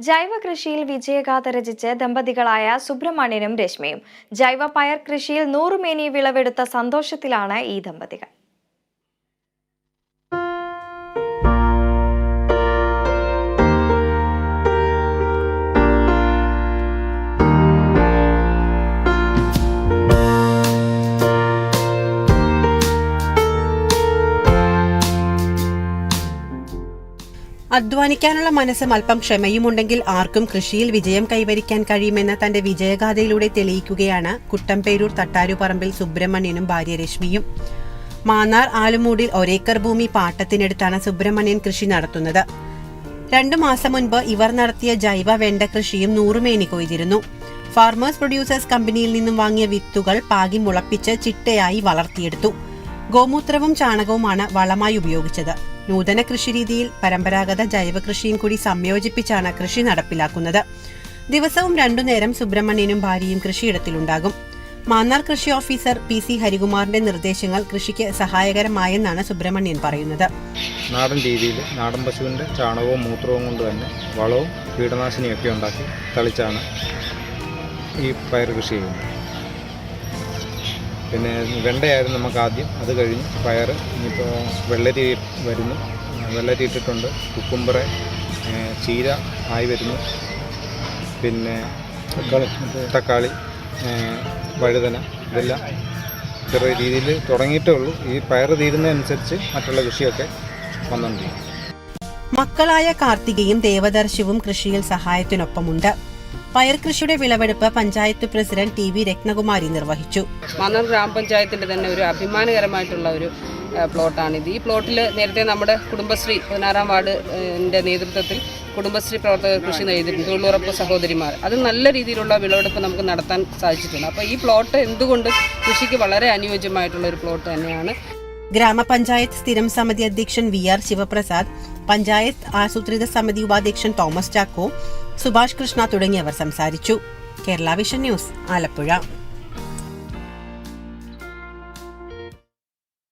ജൈവ കൃഷിയിൽ വിജയഗാഥ രചിച്ച് ദമ്പതികളായ സുബ്രഹ്മണ്യനും രശ്മിയും ജൈവ പയർ കൃഷിയിൽ 100 മേനി വിളവെടുത്ത സന്തോഷത്തിലാണ് ഈ ദമ്പതികൾ. അധ്വാനിക്കാനുള്ള മനസ്സും അല്പം ക്ഷമയുമുണ്ടെങ്കിൽ ആർക്കും കൃഷിയിൽ വിജയം കൈവരിക്കാൻ കഴിയുമെന്ന് തന്റെ വിജയഗാഥയിലൂടെ തെളിയിക്കുകയാണ് കുട്ടമ്പേരൂർ തട്ടാരുപറമ്പിൽ സുബ്രഹ്മണ്യനും ഭാര്യ രശ്മിയും. മാന്നാർ ആലുമൂടിൽ ഒരേക്കർ ഭൂമി പാട്ടത്തിനെടുത്താണ് സുബ്രഹ്മണ്യൻ കൃഷി നടത്തുന്നത്. 2 മാസം മുൻപ് ഇവർ നടത്തിയ ജൈവ വെണ്ട കൃഷിയും 100 മേനി കൊയ്തിരുന്നു. ഫാർമേഴ്സ് പ്രൊഡ്യൂസേഴ്സ് കമ്പനിയിൽ നിന്നും വാങ്ങിയ വിത്തുകൾ പാകി മുളപ്പിച്ച് ചിട്ടയായി വളർത്തിയെടുത്തു. ഗോമൂത്രവും ചാണകവുമാണ് വളമായി ഉപയോഗിച്ചത്. നൂതന കൃഷിരീതിയിൽ പരമ്പരാഗത ജൈവ കൃഷിയും കൂടി സംയോജിപ്പിച്ചാണ് കൃഷി നടപ്പിലാക്കുന്നത്. ദിവസവും 2 നേരം സുബ്രഹ്മണ്യനും ഭാര്യയും കൃഷിയിടത്തിലുണ്ടാകും. മാന്നാർ കൃഷി ഓഫീസർ PC ഹരികുമാറിന്റെ നിർദ്ദേശങ്ങൾ കൃഷിക്ക് സഹായകരമായെന്നാണ് സുബ്രഹ്മണ്യൻ പറയുന്നത്. നാടൻ രീതിയിൽ നാടൻ പശുവിൻ്റെ ചാണകവും മൂത്രവും കൊണ്ട് തന്നെ വളവും കീടനാശിനിയൊക്കെ ഉണ്ടാക്കി തളിച്ചാണ് ഈ പയർ കൃഷി ചെയ്യുന്നത്. പിന്നെ വെണ്ടയായിരുന്നു നമുക്ക് ആദ്യം, അത് കഴിഞ്ഞ് പയർ, ഇനിയിപ്പോൾ വെള്ളരി വരുന്നു, വെള്ളരി ഇട്ടിട്ടുണ്ട്, കുക്കുംബറ്, ചീര ആയി വരുന്നു, പിന്നെ തക്കാളി, വഴുതന, ഇതെല്ലാം ചെറിയ രീതിയിൽ തുടങ്ങിയിട്ടേ ഉള്ളൂ. ഈ പയർ തീരുന്നതനുസരിച്ച് മറ്റുള്ള കൃഷിയൊക്കെ വന്നുകൊണ്ടിരിക്കും. മക്കളായ കാർത്തികയും ദേവദർശിവും കൃഷിയിൽ സഹായത്തിനൊപ്പമുണ്ട്. പയർ കൃഷിയുടെ വിളവെടുപ്പ് പഞ്ചായത്ത് പ്രസിഡന്റ് TV രത്നകുമാരി നിർവഹിച്ചു. മാന്നാർ ഗ്രാമപഞ്ചായത്തിന്റെ തന്നെ ഒരു അഭിമാനകരമായിട്ടുള്ള ഒരു പ്ലോട്ടാണിത്. ഈ പ്ലോട്ടിൽ നേരത്തെ നമ്മുടെ കുടുംബശ്രീ 16-ാം വാർഡിന്റെ നേതൃത്വത്തിൽ കുടുംബശ്രീ പ്രവർത്തകർ കൃഷി ചെയ്തിട്ടുണ്ട്. തൊഴിലുറപ്പ് സഹോദരിമാർ, അത് നല്ല രീതിയിലുള്ള വിളവെടുപ്പ് നമുക്ക് നടത്താൻ സാധിച്ചിട്ടുണ്ട്. അപ്പോൾ ഈ പ്ലോട്ട് എന്തുകൊണ്ട് കൃഷിക്ക് വളരെ അനുയോജ്യമായിട്ടുള്ള ഒരു പ്ലോട്ട് തന്നെയാണ്. ഗ്രാമപഞ്ചായത്ത് സ്ഥിരം സമിതി അധ്യക്ഷൻ VR ശിവപ്രസാദ്, പഞ്ചായത്ത് ആസൂത്രിത സമിതി ഉപാധ്യക്ഷൻ തോമസ് ചാക്കോ, സുഭാഷ് കൃഷ്ണ തുടങ്ങിയവർ സംസാരിച്ചു. Kerala vision news, Alappuzha.